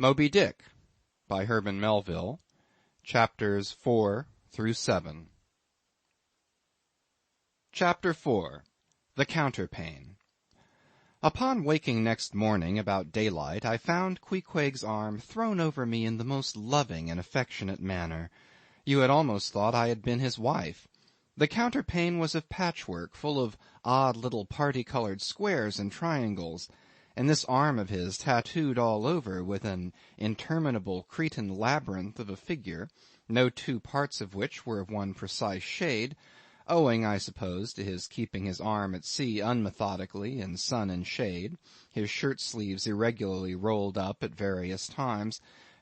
Moby Dick by Herman Melville, chapters 4 through 7. Chapter 4. The Counterpane. Upon waking next morning about daylight, I found Queequeg's arm thrown over me in the most loving and affectionate manner. You had almost thought I had been his wife. The counterpane was of patchwork, full of odd little party-colored squares and triangles, and this arm of his tattooed all over with an interminable Cretan labyrinth of a figure, no two parts of which were of one precise shade, owing, I suppose, to his keeping his arm at sea unmethodically in sun and shade, his shirt-sleeves irregularly rolled up at various times.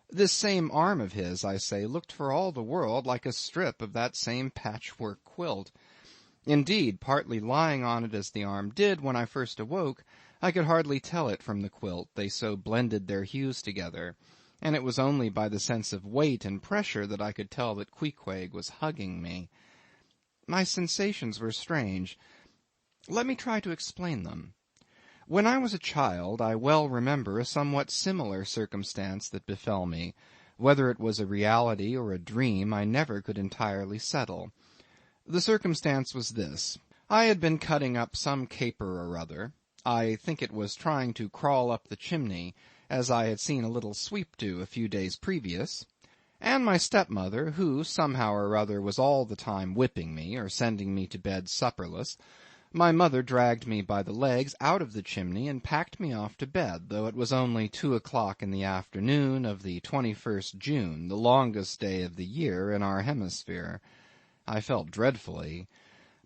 This same arm of his, I say, looked for all the world like a strip of that same patchwork quilt. Indeed, partly lying on it as the arm did when I first awoke, I could hardly tell it from the quilt, they so blended their hues together, and it was only by the sense of weight and pressure that I could tell that Queequeg was hugging me. My sensations were strange. Let me try to explain them. When I was a child, I well remember a somewhat similar circumstance that befell me. Whether it was a reality or a dream, I never could entirely settle. The circumstance was this. I had been cutting up some caper or other. I think it was trying to crawl up the chimney, as I had seen a little sweep do a few days previous, and my stepmother, who somehow or other was all the time whipping me or sending me to bed supperless, my mother dragged me by the legs out of the chimney and packed me off to bed, though it was only 2 o'clock in the afternoon of the 21st June, the longest day of the year in our hemisphere. I felt dreadfully.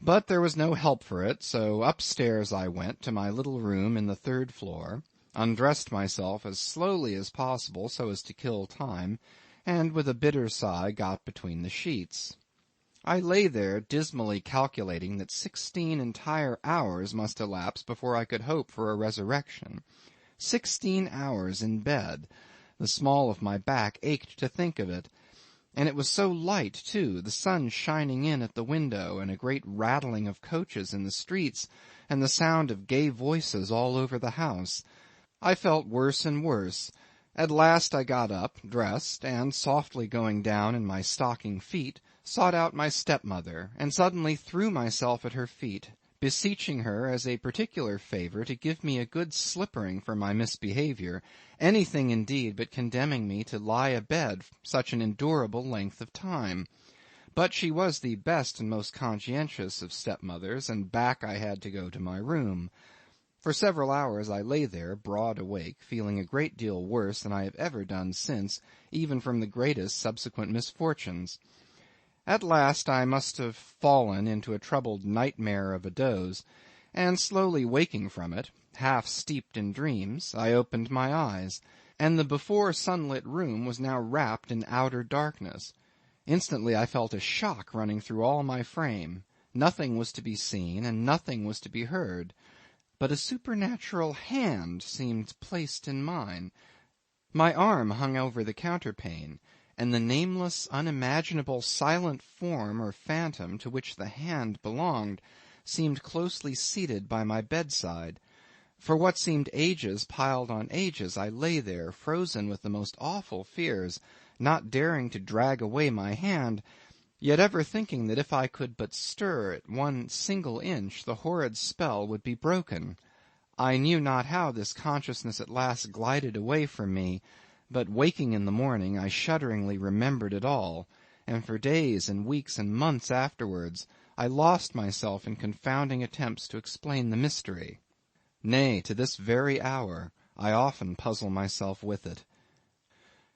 But there was no help for it, so upstairs I went to my little room in the 3rd floor, undressed myself as slowly as possible so as to kill time, and with a bitter sigh got between the sheets. I lay there dismally calculating that 16 entire hours must elapse before I could hope for a resurrection. 16 hours in bed. The small of my back ached to think of it. And it was so light, too, the sun shining in at the window, and a great rattling of coaches in the streets, and the sound of gay voices all over the house. I felt worse and worse. At last I got up, dressed, and, softly going down in my stocking feet, sought out my stepmother, and suddenly threw myself at her feet, beseeching her as a particular favour to give me a good slippering for my misbehaviour, anything indeed but condemning me to lie abed such an endurable length of time. But she was the best and most conscientious of stepmothers, and back I had to go to my room. For several hours I lay there, broad awake, feeling a great deal worse than I have ever done since, even from the greatest subsequent misfortunes. At last I must have fallen into a troubled nightmare of a doze, and slowly waking from it, half steeped in dreams, I opened my eyes, and the before sunlit room was now wrapped in outer darkness. Instantly I felt a shock running through all my frame. Nothing was to be seen, and nothing was to be heard. But a supernatural hand seemed placed in mine. My arm hung over the counterpane, and the nameless, unimaginable, silent form or phantom to which the hand belonged seemed closely seated by my bedside. For what seemed ages piled on ages, I lay there, frozen with the most awful fears, not daring to drag away my hand, yet ever thinking that if I could but stir it 1 single inch, the horrid spell would be broken. I knew not how this consciousness at last glided away from me, but waking in the morning, I shudderingly remembered it all, and for days and weeks and months afterwards, I lost myself in confounding attempts to explain the mystery. Nay, to this very hour, I often puzzle myself with it.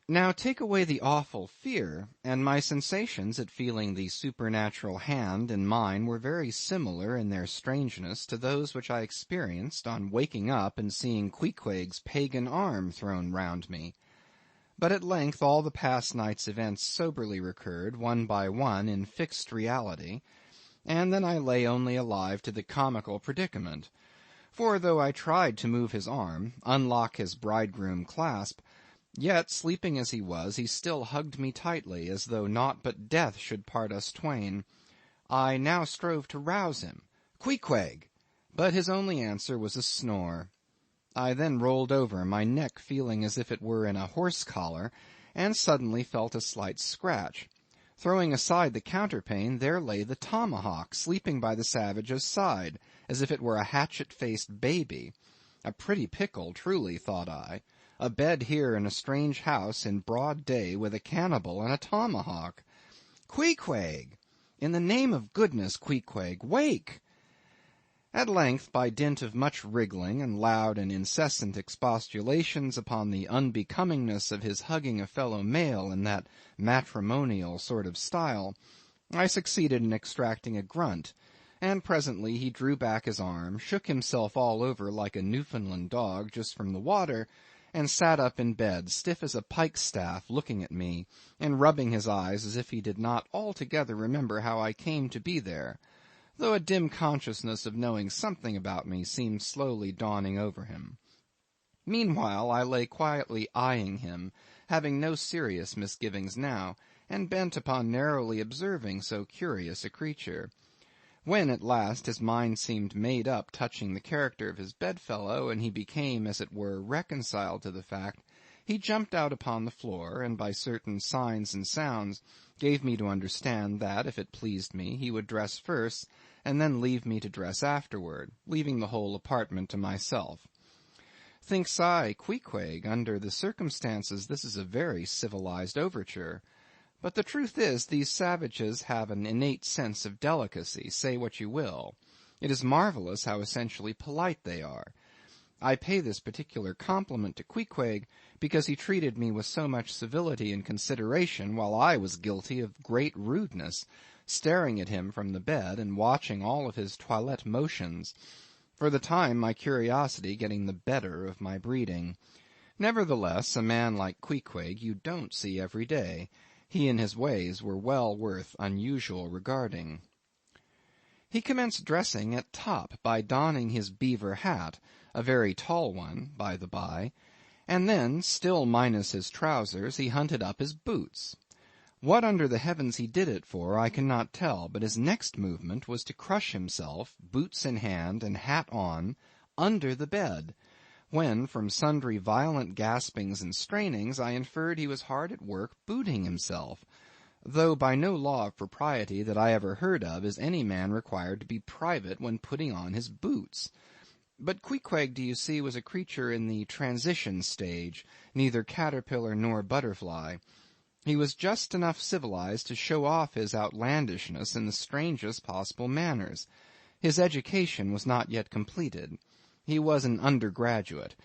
Now take away the awful fear, and my sensations at feeling the supernatural hand in mine were very similar in their strangeness to those which I experienced on waking up and seeing Queequeg's pagan arm thrown round me. But at length all the past night's events soberly recurred, one by one, in fixed reality, and then I lay only alive to the comical predicament. For though I tried to move his arm, unlock his bridegroom clasp, yet, sleeping as he was, he still hugged me tightly, as though naught but death should part us twain. I now strove to rouse him. "Queequeg!" But his only answer was a snore. I then rolled over, my neck feeling as if it were in a horse collar, and suddenly felt a slight scratch. Throwing aside the counterpane, there lay the tomahawk, sleeping by the savage's side, as if it were a hatchet-faced baby. A pretty pickle, truly, thought I. A bed here in a strange house in broad day with a cannibal and a tomahawk. Queequeg! In the name of goodness, Queequeg, wake! At length, by dint of much wriggling and loud and incessant expostulations upon the unbecomingness of his hugging a fellow male in that matrimonial sort of style, I succeeded in extracting a grunt, and presently he drew back his arm, shook himself all over like a Newfoundland dog just from the water, and sat up in bed, stiff as a pikestaff, looking at me, and rubbing his eyes as if he did not altogether remember how I came to be there, though a dim consciousness of knowing something about me seemed slowly dawning over him. Meanwhile I lay quietly eyeing him, having no serious misgivings now, and bent upon narrowly observing so curious a creature. When at last his mind seemed made up touching the character of his bedfellow, and he became, as it were, reconciled to the fact, he jumped out upon the floor, and by certain signs and sounds gave me to understand that, if it pleased me, he would dress first, and then leave me to dress afterward, leaving the whole apartment to myself. Thinks I, Queequeg, under the circumstances this is a very civilized overture. But the truth is, these savages have an innate sense of delicacy, say what you will. It is marvellous how essentially polite they are. I pay this particular compliment to Queequeg because he treated me with so much civility and consideration, while I was guilty of great rudeness, staring at him from the bed and watching all of his toilette motions, for the time my curiosity getting the better of my breeding. Nevertheless, a man like Queequeg you don't see every day. He and his ways were well worth unusual regarding. He commenced dressing at top by donning his beaver hat, a very tall one, by the by, and then, still minus his trousers, he hunted up his boots. What under the heavens he did it for I cannot tell, but his next movement was to crush himself, boots in hand and hat on, under the bed, when, from sundry violent gaspings and strainings, I inferred he was hard at work booting himself, though by no law of propriety that I ever heard of is any man required to be private when putting on his boots. But Queequeg, do you see, was a creature in the transition stage, neither caterpillar nor butterfly. He was just enough civilized to show off his outlandishness in the strangest possible manners. His education was not yet completed. He was an undergraduate.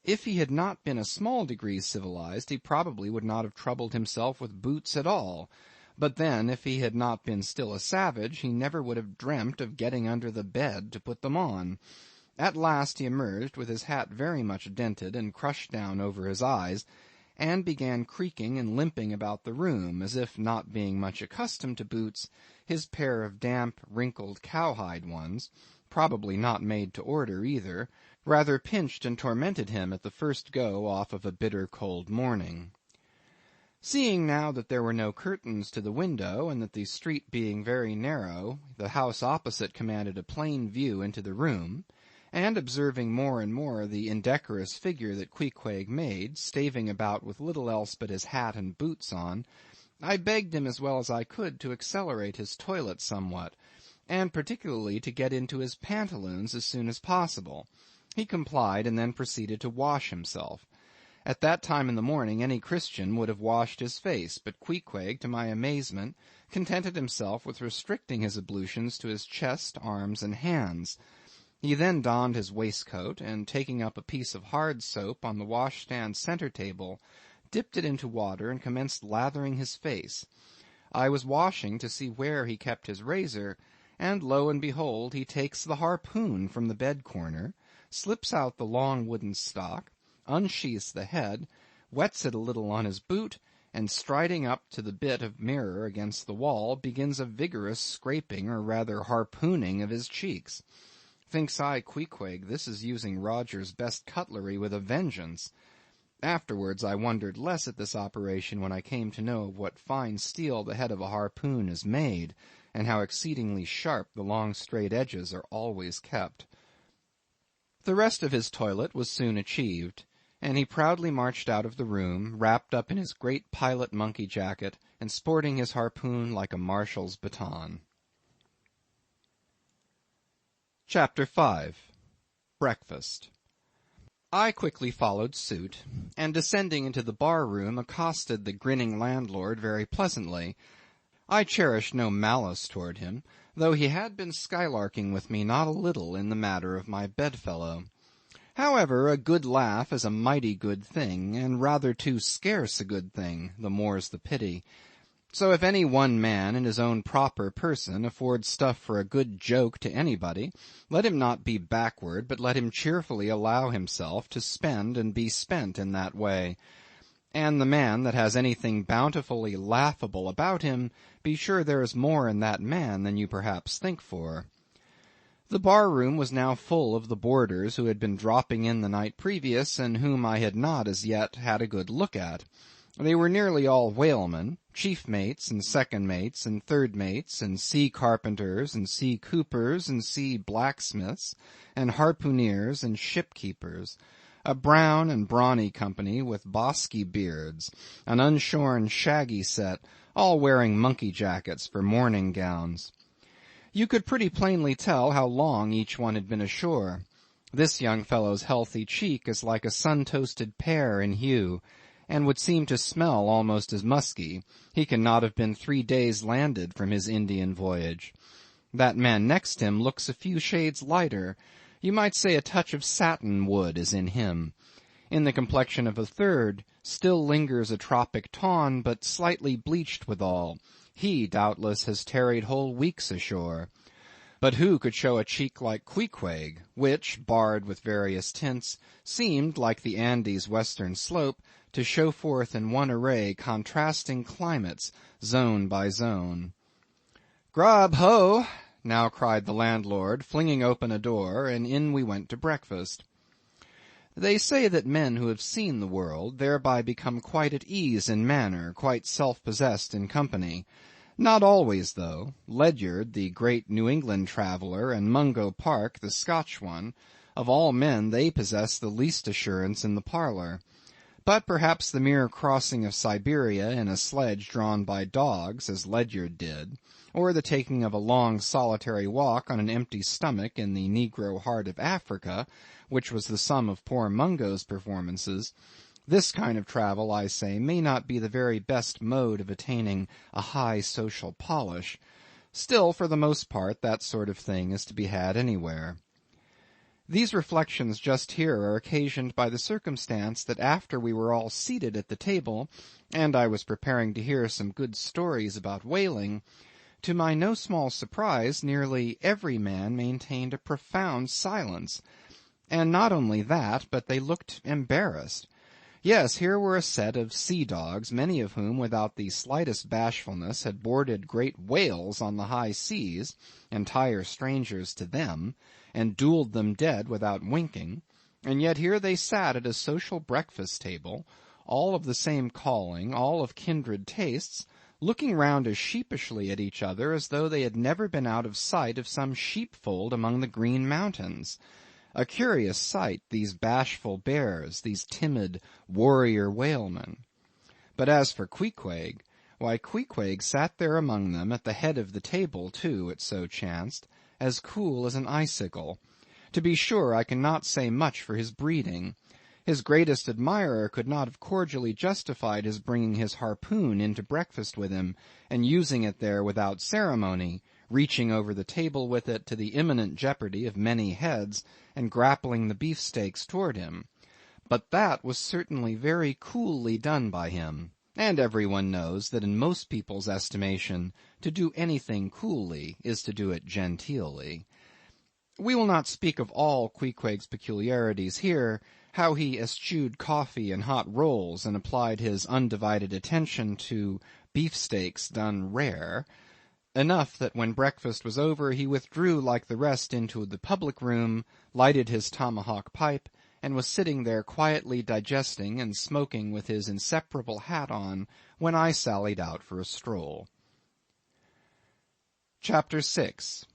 If he had not been a small degree civilized, he probably would not have troubled himself with boots at all. But then, if he had not been still a savage, he never would have dreamt of getting under the bed to put them on. At last he emerged, with his hat very much dented and crushed down over his eyes, and began creaking and limping about the room, as if, not being much accustomed to boots, his pair of damp, wrinkled, cowhide ones, probably not made to order either, rather pinched and tormented him at the first go off of a bitter cold morning. Seeing now that there were no curtains to the window, and that the street being very narrow, the house opposite commanded a plain view into the room, and observing more and more the indecorous figure that Queequeg made, staving about with little else but his hat and boots on, I begged him as well as I could to accelerate his toilet somewhat, and particularly to get into his pantaloons as soon as possible. He complied, and then proceeded to wash himself. At that time in the morning any Christian would have washed his face, but Queequeg, to my amazement, contented himself with restricting his ablutions to his chest, arms, and hands. He then donned his waistcoat, and taking up a piece of hard soap on the washstand centre table, dipped it into water and commenced lathering his face. I was washing to see where he kept his razor, and lo and behold, he takes the harpoon from the bed corner, slips out the long wooden stock, unsheaths the head, wets it a little on his boot, and striding up to the bit of mirror against the wall, begins a vigorous scraping, or rather harpooning, of his cheeks. Thinks I, Queequeg, this is using Roger's best cutlery with a vengeance. Afterwards I wondered less at this operation when I came to know of what fine steel the head of a harpoon is made, and how exceedingly sharp the long straight edges are always kept. The rest of his toilet was soon achieved, and he proudly marched out of the room, wrapped up in his great pilot monkey jacket, and sporting his harpoon like a marshal's baton. Chapter 5. Breakfast. I quickly followed suit, and descending into the bar-room accosted the grinning landlord very pleasantly. I cherished no malice toward him, though he had been skylarking with me not a little in the matter of my bedfellow. However, a good laugh is a mighty good thing, and rather too scarce a good thing, the more's the pity. So if any one man in his own proper person affords stuff for a good joke to anybody, let him not be backward, but let him cheerfully allow himself to spend and be spent in that way. And the man that has anything bountifully laughable about him, be sure there is more in that man than you perhaps think for. The bar-room was now full of the boarders who had been dropping in the night previous, and whom I had not as yet had a good look at. They were nearly all whalemen, chief mates, and second mates, and third mates, and sea carpenters, and sea coopers, and sea blacksmiths, and harpooneers, and ship-keepers, a brown and brawny company with bosky beards, an unshorn shaggy set, all wearing monkey jackets for morning gowns. You could pretty plainly tell how long each one had been ashore. This young fellow's healthy cheek is like a sun-toasted pear in hue, and would seem to smell almost as musky. He can not have been 3 days landed from his Indian voyage. That man next him looks a few shades lighter. You might say a touch of satin wood is in him. In the complexion of a third still lingers a tropic tawn, but slightly bleached withal. He, doubtless, has tarried whole weeks ashore. But who could show a cheek like Queequeg, which, barred with various tints, seemed, like the Andes' western slope, to show forth in one array contrasting climates, zone by zone. "Grub, ho!" now cried the landlord, flinging open a door, and in we went to breakfast. They say that men who have seen the world thereby become quite at ease in manner, quite self-possessed in company. Not always, though. Ledyard, the great New England traveller, and Mungo Park, the Scotch one, of all men they possess the least assurance in the parlour. But perhaps the mere crossing of Siberia in a sledge drawn by dogs, as Ledyard did, or the taking of a long solitary walk on an empty stomach in the negro heart of Africa, which was the sum of poor Mungo's performances, this kind of travel, I say, may not be the very best mode of attaining a high social polish. Still, for the most part, that sort of thing is to be had anywhere. These reflections just here are occasioned by the circumstance that after we were all seated at the table, and I was preparing to hear some good stories about whaling, to my no small surprise nearly every man maintained a profound silence. And not only that, but they looked embarrassed. Yes, here were a set of sea-dogs, many of whom, without the slightest bashfulness, had boarded great whales on the high seas, entire strangers to them, and duelled them dead without winking, and yet here they sat at a social breakfast table, all of the same calling, all of kindred tastes, looking round as sheepishly at each other as though they had never been out of sight of some sheepfold among the Green Mountains. A curious sight, these bashful bears, these timid warrior whalemen. But as for Queequeg, why, Queequeg sat there among them, at the head of the table too, it so chanced, as cool as an icicle. To be sure, I cannot say much for his breeding. His greatest admirer could not have cordially justified his bringing his harpoon into breakfast with him, and using it there without ceremony, reaching over the table with it to the imminent jeopardy of many heads, and grappling the beefsteaks toward him. But that was certainly very coolly done by him, and every one knows that in most people's estimation to do anything coolly is to do it genteelly. We will not speak of all Queequeg's peculiarities here, how he eschewed coffee and hot rolls, and applied his undivided attention to beefsteaks done rare. Enough that when breakfast was over he withdrew like the rest into the public room, lighted his tomahawk pipe, and was sitting there quietly digesting and smoking with his inseparable hat on, when I sallied out for a stroll. Chapter 6.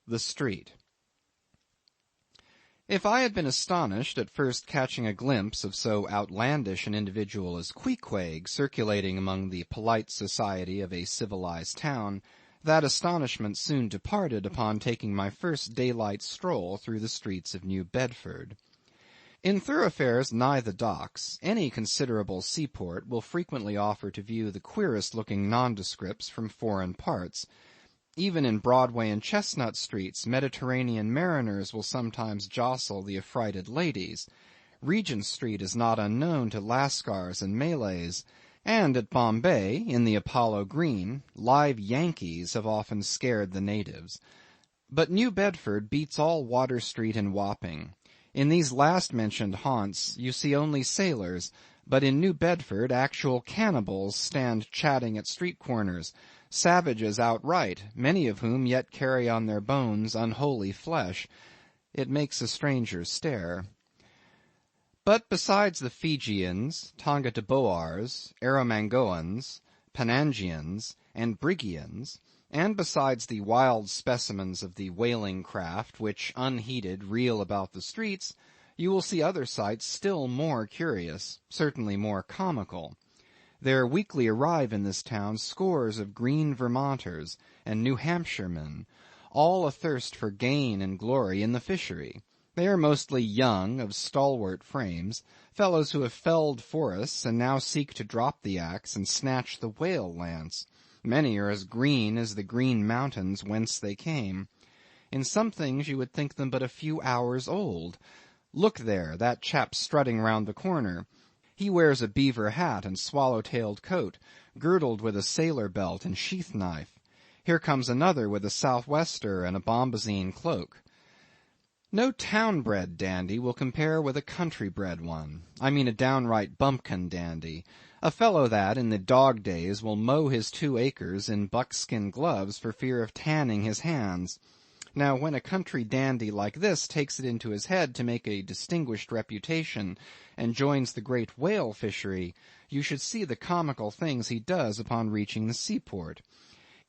The Street. If I had been astonished at first catching a glimpse of so outlandish an individual as Queequeg circulating among the polite society of a civilized town, that astonishment soon departed upon taking my first daylight stroll through the streets of New Bedford. In thoroughfares nigh the docks, any considerable seaport will frequently offer to view the queerest looking nondescripts from foreign parts. Even in Broadway and Chestnut streets, Mediterranean mariners will sometimes jostle the affrighted ladies. Regent Street is not unknown to Lascars and Malays, and at Bombay, in the Apollo Green, live Yankees have often scared the natives. But New Bedford beats all Water Street and Wapping. In these last-mentioned haunts you see only sailors, but in New Bedford actual cannibals stand chatting at street corners, savages outright, many of whom yet carry on their bones unholy flesh. It makes a stranger stare. But besides the Fijians, Tonga-Tabouars, Arromangoans, Panangians, and Brigians, and besides the wild specimens of the whaling craft which, unheeded, reel about the streets, you will see other sights still more curious, certainly more comical. There weekly arrive in this town scores of green Vermonters and New Hampshiremen, all athirst for gain and glory in the fishery. They are mostly young, of stalwart frames, fellows who have felled forests and now seek to drop the axe and snatch the whale lance. Many are as green as the green mountains whence they came. In some things you would think them but a few hours old. Look there, that chap strutting round the corner. He wears a beaver hat and swallow-tailed coat, girdled with a sailor belt and sheath knife. Here comes another with a southwester and a bombazine cloak. No town-bred dandy will compare with a country-bred one. I mean a downright bumpkin dandy. A fellow that, in the dog days, will mow his 2 acres in buckskin gloves for fear of tanning his hands. Now, when a country dandy like this takes it into his head to make a distinguished reputation and joins the great whale fishery, you should see the comical things he does upon reaching the seaport.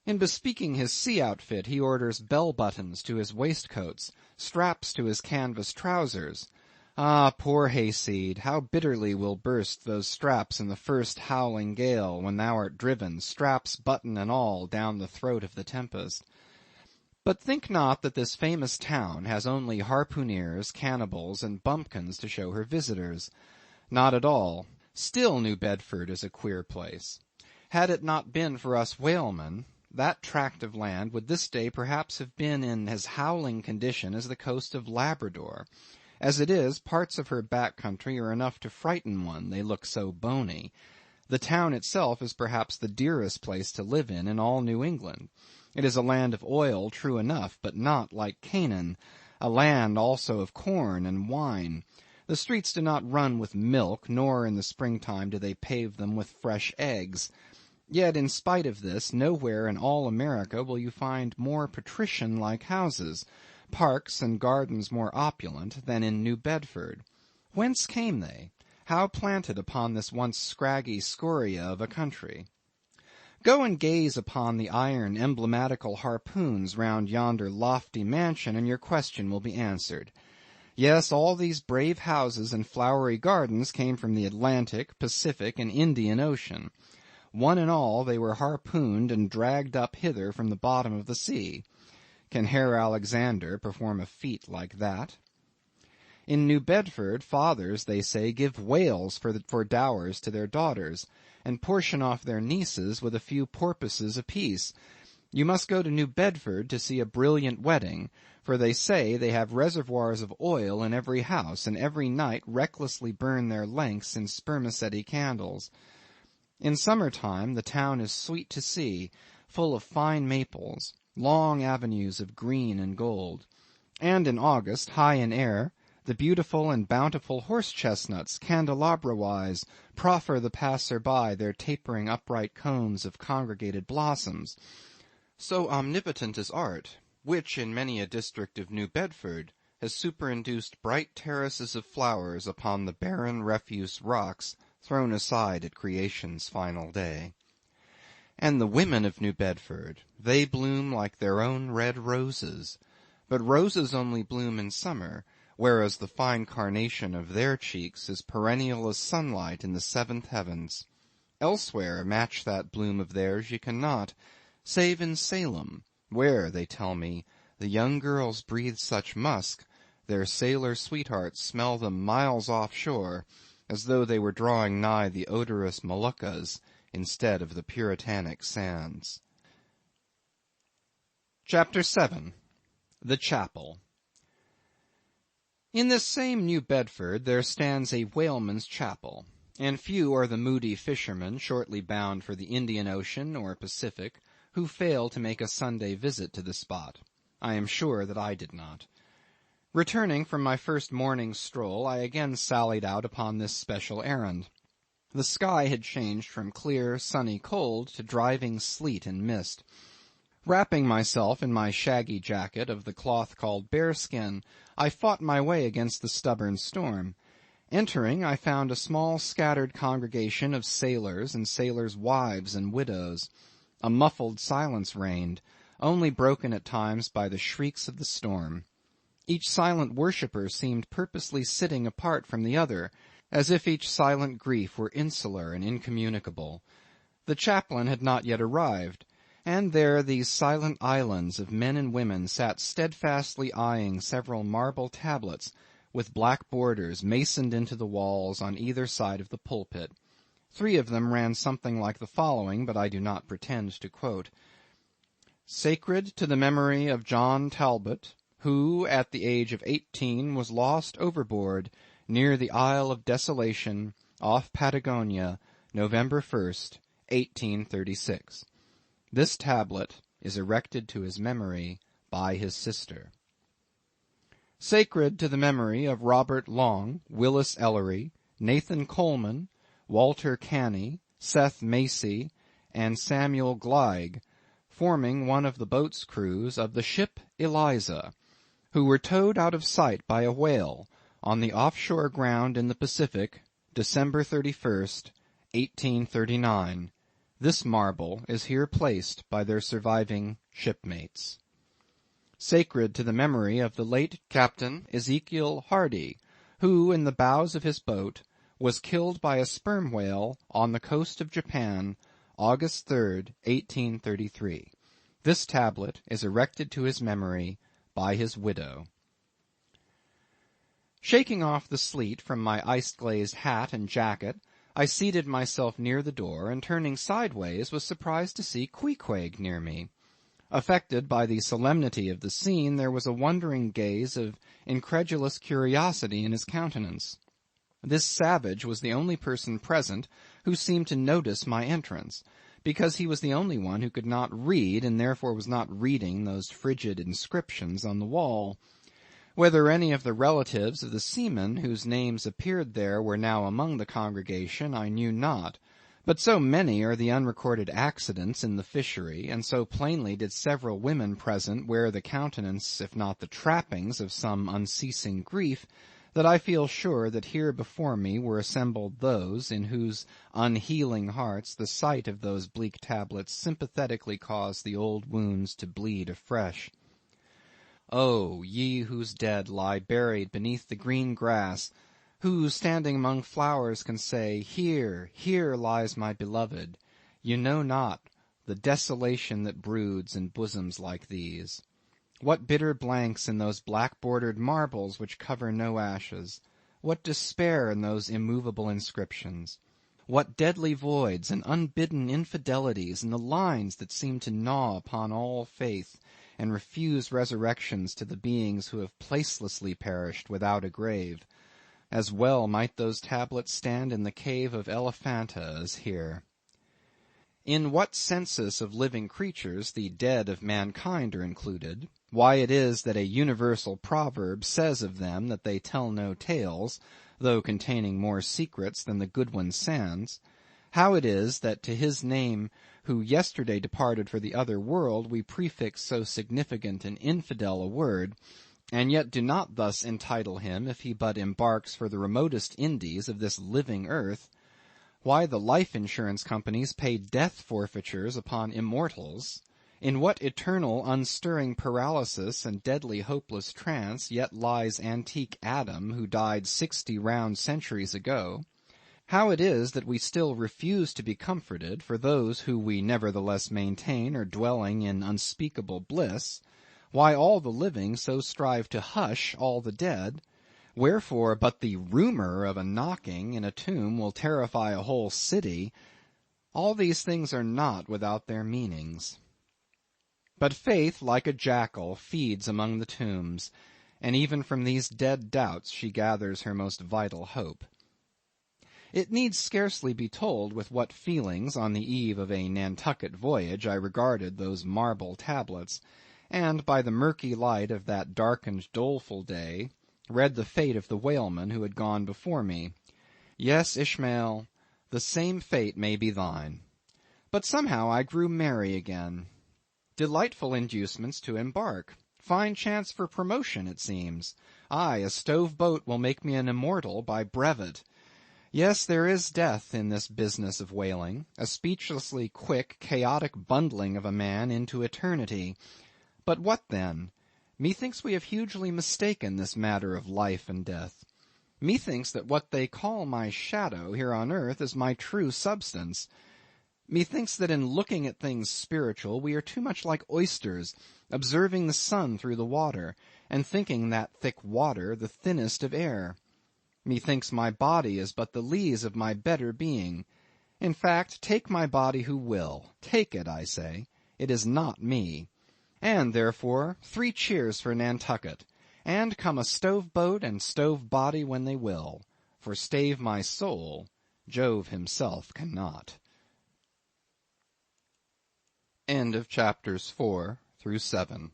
In bespeaking his sea outfit he orders bell-buttons to his waistcoats, straps to his canvas trousers. Ah, poor hayseed, how bitterly will burst those straps in the first howling gale, when thou art driven, straps, button, and all, down the throat of the tempest. But think not that this famous town has only harpooneers, cannibals, and bumpkins to show her visitors. Not at all. Still New Bedford is a queer place. Had it not been for us whalemen, that tract of land would this day perhaps have been in as howling condition as the coast of Labrador. As it is, parts of her back country are enough to frighten one, they look so bony. The town itself is perhaps the dearest place to live in all New England. It is a land of oil, true enough, but not like Canaan, a land also of corn and wine. The streets do not run with milk, nor in the springtime do they pave them with fresh eggs. Yet in spite of this, nowhere in all America will you find more patrician-like houses, parks and gardens more opulent, than in New Bedford. Whence came they? How planted upon this once scraggy scoria of a country? Go and gaze upon the iron emblematical harpoons round yonder lofty mansion, and your question will be answered. Yes, all these brave houses and flowery gardens came from the Atlantic, Pacific, and Indian Ocean. One and all they were harpooned and dragged up hither from the bottom of the sea. Can Herr Alexander perform a feat like that? In New Bedford, fathers, they say, give whales for dowers to their daughters, and portion off their nieces with a few porpoises apiece. You must go to New Bedford to see a brilliant wedding, for they say they have reservoirs of oil in every house, and every night recklessly burn their lengths in spermaceti candles. In summer time the town is sweet to see, full of fine maples, long avenues of green and gold. And in August, high in air, the beautiful and bountiful horse-chestnuts, candelabra-wise, proffer the passer-by their tapering upright cones of congregated blossoms. So omnipotent is art, which in many a district of New Bedford has superinduced bright terraces of flowers upon the barren refuse rocks thrown aside at creation's final day. And the women of New Bedford, they bloom like their own red roses. But roses only bloom in summer, whereas the fine carnation of their cheeks is perennial as sunlight in the seventh heavens. Elsewhere match that bloom of theirs ye cannot, save in Salem, where, they tell me, the young girls breathe such musk, their sailor sweethearts smell them miles offshore, as though they were drawing nigh the odorous Moluccas instead of the puritanic sands. Chapter 7. The Chapel. In this same New Bedford there stands a whaleman's chapel, and few are the moody fishermen shortly bound for the Indian Ocean or Pacific who fail to make a Sunday visit to the spot. I am sure that I did not. Returning from my first morning stroll, I again sallied out upon this special errand. The sky had changed from clear, sunny cold to driving sleet and mist. Wrapping myself in my shaggy jacket of the cloth called bearskin, I fought my way against the stubborn storm. Entering, I found a small scattered congregation of sailors and sailors' wives and widows. A muffled silence reigned, only broken at times by the shrieks of the storm. Each silent worshipper seemed purposely sitting apart from the other, as if each silent grief were insular and incommunicable. The chaplain had not yet arrived, and there these silent islands of men and women sat steadfastly eyeing several marble tablets with black borders masoned into the walls on either side of the pulpit. 3 of them ran something like the following, but I do not pretend to quote. Sacred to the memory of John Talbot, who at the age of 18 was lost overboard near the Isle of Desolation off Patagonia, November 1st, 1836. This tablet is erected to his memory by his sister. Sacred to the memory of Robert Long, Willis Ellery, Nathan Coleman, Walter Canny, Seth Macy, and Samuel Gleig, forming one of the boat's crews of the ship Eliza, who were towed out of sight by a whale on the offshore ground in the Pacific, December 31st, 1839. This marble is here placed by their surviving shipmates. Sacred to the memory of the late Captain Ezekiel Hardy, who, in the bows of his boat, was killed by a sperm whale on the coast of Japan, August 3rd, 1833. This tablet is erected to his memory by his widow. Shaking off the sleet from my ice-glazed hat and jacket, I seated myself near the door, and turning sideways was surprised to see Queequeg near me. Affected by the solemnity of the scene, there was a wondering gaze of incredulous curiosity in his countenance. This savage was the only person present who seemed to notice my entrance, because he was the only one who could not read, and therefore was not reading those frigid inscriptions on the wall. Whether any of the relatives of the seamen whose names appeared there were now among the congregation, I knew not, but so many are the unrecorded accidents in the fishery, and so plainly did several women present wear the countenance, if not the trappings, of some unceasing grief, that I feel sure that here before me were assembled those in whose unhealing hearts the sight of those bleak tablets sympathetically caused the old wounds to bleed afresh. Oh, ye whose dead lie buried beneath the green grass, who, standing among flowers, can say, Here, here lies my beloved, you know not the desolation that broods in bosoms like these. What bitter blanks in those black-bordered marbles which cover no ashes! What despair in those immovable inscriptions! What deadly voids and unbidden infidelities in the lines that seem to gnaw upon all faith, and refuse resurrections to the beings who have placelessly perished without a grave. As well might those tablets stand in the cave of Elephanta as here. In what census of living creatures the dead of mankind are included, why it is that a universal proverb says of them that they tell no tales, though containing more secrets than the Goodwin Sands, how it is that to his name who yesterday departed for the other world we prefix so significant and infidel a word, and yet do not thus entitle him if he but embarks for the remotest Indies of this living earth, why the life insurance companies pay death forfeitures upon immortals, In what eternal unstirring paralysis and deadly hopeless trance yet lies antique Adam who died 60 round centuries ago? How it is that we still refuse to be comforted for those who we nevertheless maintain are dwelling in unspeakable bliss? Why all the living so strive to hush all the dead? Wherefore but the rumour of a knocking in a tomb will terrify a whole city? All these things are not without their meanings. But faith, like a jackal, feeds among the tombs, and even from these dead doubts she gathers her most vital hope. It needs scarcely be told with what feelings on the eve of a Nantucket voyage I regarded those marble tablets, and by the murky light of that darkened doleful day read the fate of the whalemen who had gone before me. Yes, Ishmael, the same fate may be thine. But somehow I grew merry again. Delightful inducements to embark. Fine chance for promotion, it seems. Aye, a stove boat will make me an immortal by brevet. Yes, there is death in this business of whaling, a speechlessly quick, chaotic bundling of a man into eternity. But what then? Methinks we have hugely mistaken this matter of life and death. Methinks that what they call my shadow here on earth is my true substance. Methinks that in looking at things spiritual we are too much like oysters, observing the sun through the water, and thinking that thick water the thinnest of air. Methinks my body is but the lees of my better being. In fact, take my body who will. Take it, I say. It is not me. And, therefore, 3 cheers for Nantucket, and come a stove boat and stove body when they will, for stave my soul, Jove himself cannot. End of chapters 4 through 7.